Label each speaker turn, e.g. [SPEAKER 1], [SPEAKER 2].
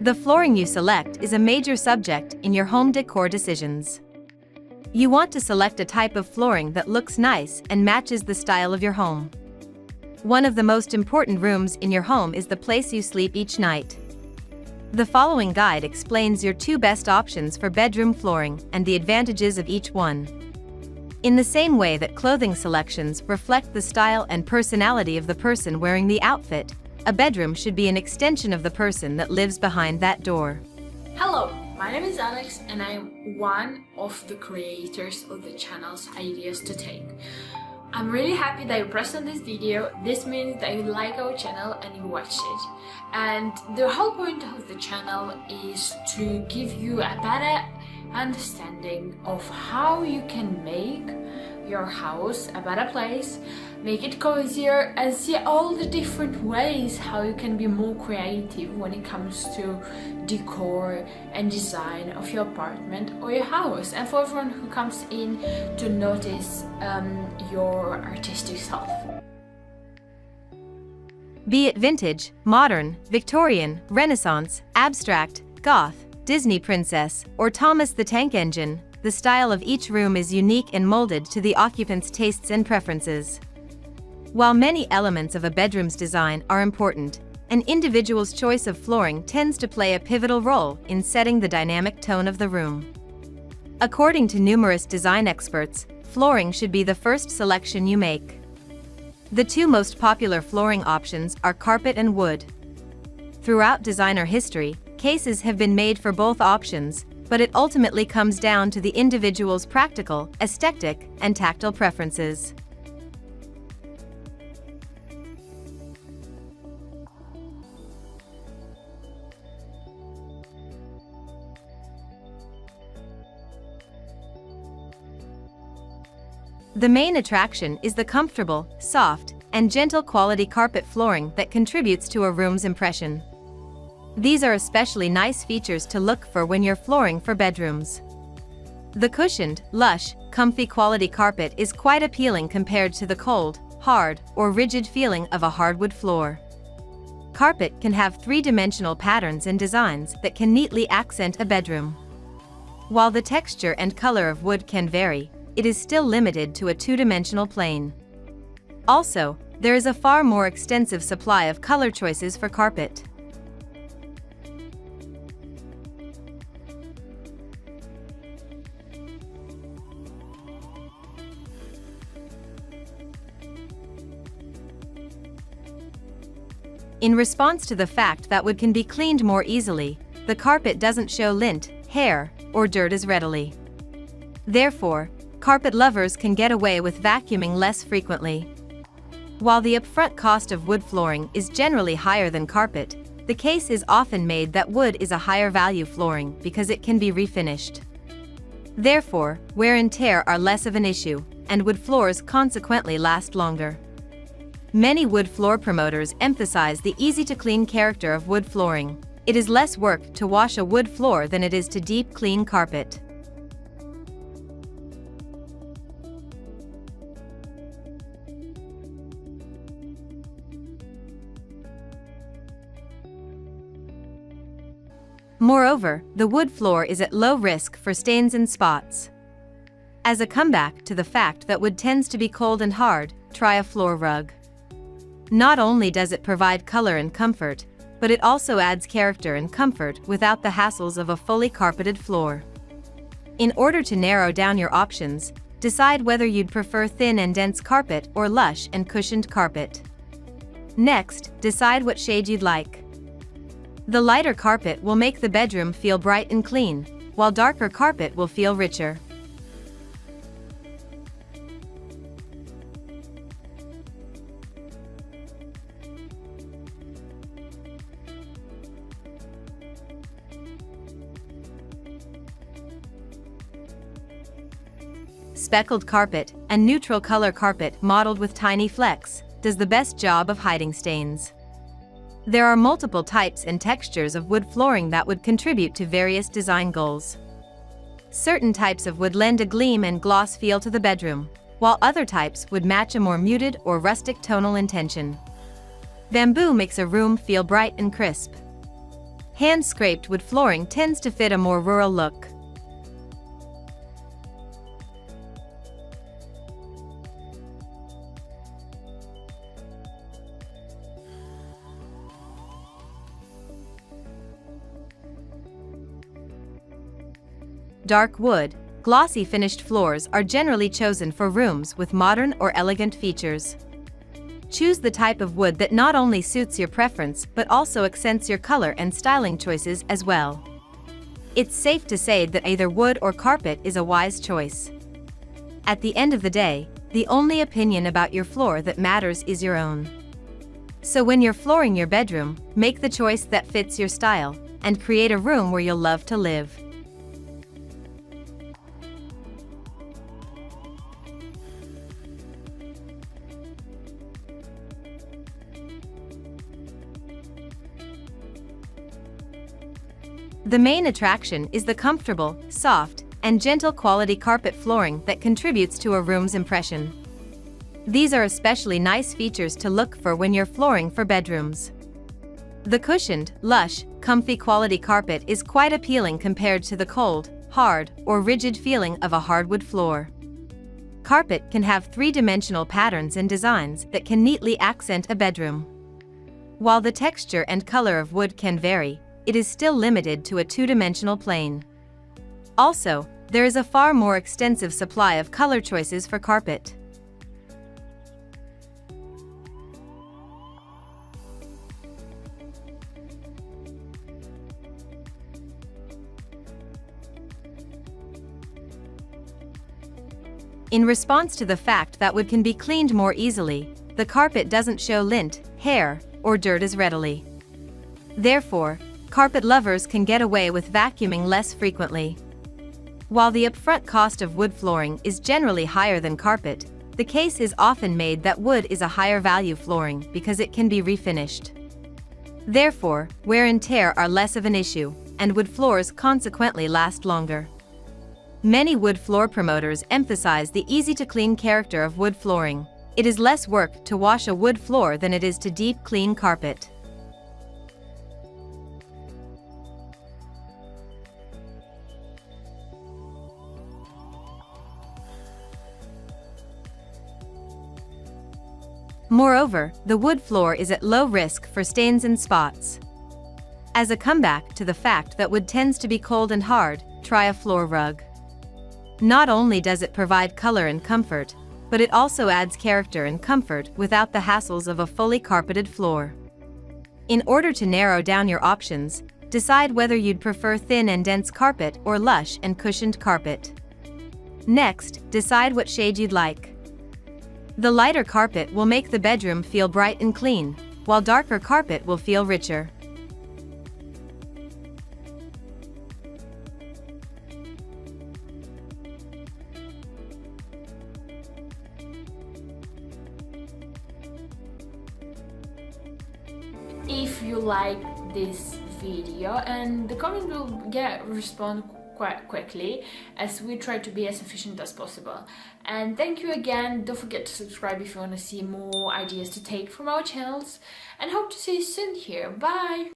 [SPEAKER 1] The flooring you select is a major subject in your home decor decisions. You want to select a type of flooring that looks nice and matches the style of your home. One of the most important rooms in your home is the place you sleep each night. The following guide explains your two best options for bedroom flooring and the advantages of each one. In the same way that clothing selections reflect the style and personality of the person wearing the outfit, a bedroom should be an extension of the person that lives behind that door.
[SPEAKER 2] Hello, my name is Alex and I am one of the creators of the channel's Ideas to Take. I'm really happy that you pressed on this video. This means that you like our channel and you watch it. And the whole point of the channel is to give you a better understanding of how you can make your house a better place, make it cozier, and see all the different ways how you can be more creative when it comes to decor and design of your apartment or your house, and for everyone who comes in to notice your artistic self.
[SPEAKER 1] Be it vintage, modern, Victorian, Renaissance, abstract, goth, Disney princess, or Thomas the Tank Engine, the style of each room is unique and molded to the occupant's tastes and preferences. While many elements of a bedroom's design are important, an individual's choice of flooring tends to play a pivotal role in setting the dynamic tone of the room. According to numerous design experts, flooring should be the first selection you make. The two most popular flooring options are carpet and wood. Throughout designer history, cases have been made for both options, but it ultimately comes down to the individual's practical, aesthetic, and tactile preferences. The main attraction is the comfortable, soft, and gentle quality carpet flooring that contributes to a room's impression. These are especially nice features to look for when you're flooring for bedrooms. The cushioned, lush, comfy quality carpet is quite appealing compared to the cold, hard, or rigid feeling of a hardwood floor. Carpet can have three-dimensional patterns and designs that can neatly accent a bedroom. While the texture and color of wood can vary, it is still limited to a two-dimensional plane. Also, there is a far more extensive supply of color choices for carpet. In response to the fact that wood can be cleaned more easily, the carpet doesn't show lint, hair, or dirt as readily. Therefore, carpet lovers can get away with vacuuming less frequently. While the upfront cost of wood flooring is generally higher than carpet, the case is often made that wood is a higher value flooring because it can be refinished. Therefore, wear and tear are less of an issue, and wood floors consequently last longer. Many wood floor promoters emphasize the easy-to-clean character of wood flooring. It is less work to wash a wood floor than it is to deep clean carpet. Moreover, the wood floor is at low risk for stains and spots. As a comeback to the fact that wood tends to be cold and hard, try a floor rug. Not only does it provide color and comfort, but it also adds character and comfort without the hassles of a fully carpeted floor. In order to narrow down your options, decide whether you'd prefer thin and dense carpet or lush and cushioned carpet. Next, decide what shade you'd like. The lighter carpet will make the bedroom feel bright and clean, while darker carpet will feel richer. Speckled carpet, a neutral color carpet modeled with tiny flecks, does the best job of hiding stains. There are multiple types and textures of wood flooring that would contribute to various design goals. Certain types of wood lend a gleam and gloss feel to the bedroom, while other types would match a more muted or rustic tonal intention. Bamboo makes a room feel bright and crisp. Hand-scraped wood flooring tends to fit a more rural look. Dark wood, glossy finished floors are generally chosen for rooms with modern or elegant features. Choose the type of wood that not only suits your preference but also accents your color and styling choices as well. It's safe to say that either wood or carpet is a wise choice. At the end of the day, the only opinion about your floor that matters is your own. So when you're flooring your bedroom, make the choice that fits your style and create a room where you'll love to live. The main attraction is the comfortable, soft, and gentle quality carpet flooring that contributes to a room's impression. These are especially nice features to look for when you're flooring for bedrooms. The cushioned, lush, comfy quality carpet is quite appealing compared to the cold, hard, or rigid feeling of a hardwood floor. Carpet can have three-dimensional patterns and designs that can neatly accent a bedroom. While the texture and color of wood can vary, it is still limited to a two-dimensional plane. Also, there is a far more extensive supply of color choices for carpet. In response to the fact that wood can be cleaned more easily, the carpet doesn't show lint, hair, or dirt as readily. Therefore, carpet lovers can get away with vacuuming less frequently. While the upfront cost of wood flooring is generally higher than carpet, the case is often made that wood is a higher value flooring because it can be refinished. Therefore, wear and tear are less of an issue, and wood floors consequently last longer. Many wood floor promoters emphasize the easy-to-clean character of wood flooring. It is less work to wash a wood floor than it is to deep clean carpet. Moreover, the wood floor is at low risk for stains and spots. As a comeback to the fact that wood tends to be cold and hard, try a floor rug. Not only does it provide color and comfort, but it also adds character and comfort without the hassles of a fully carpeted floor. In order to narrow down your options, decide whether you'd prefer thin and dense carpet or lush and cushioned carpet. Next, decide what shade you'd like. The lighter carpet will make the bedroom feel bright and clean, while darker carpet will feel richer.
[SPEAKER 2] If you like this video, and the comment will respond quite quickly, as we try to be as efficient as possible. And thank you again. Don't forget to subscribe if you want to see more ideas to take from our channels, and hope to see you soon here. Bye!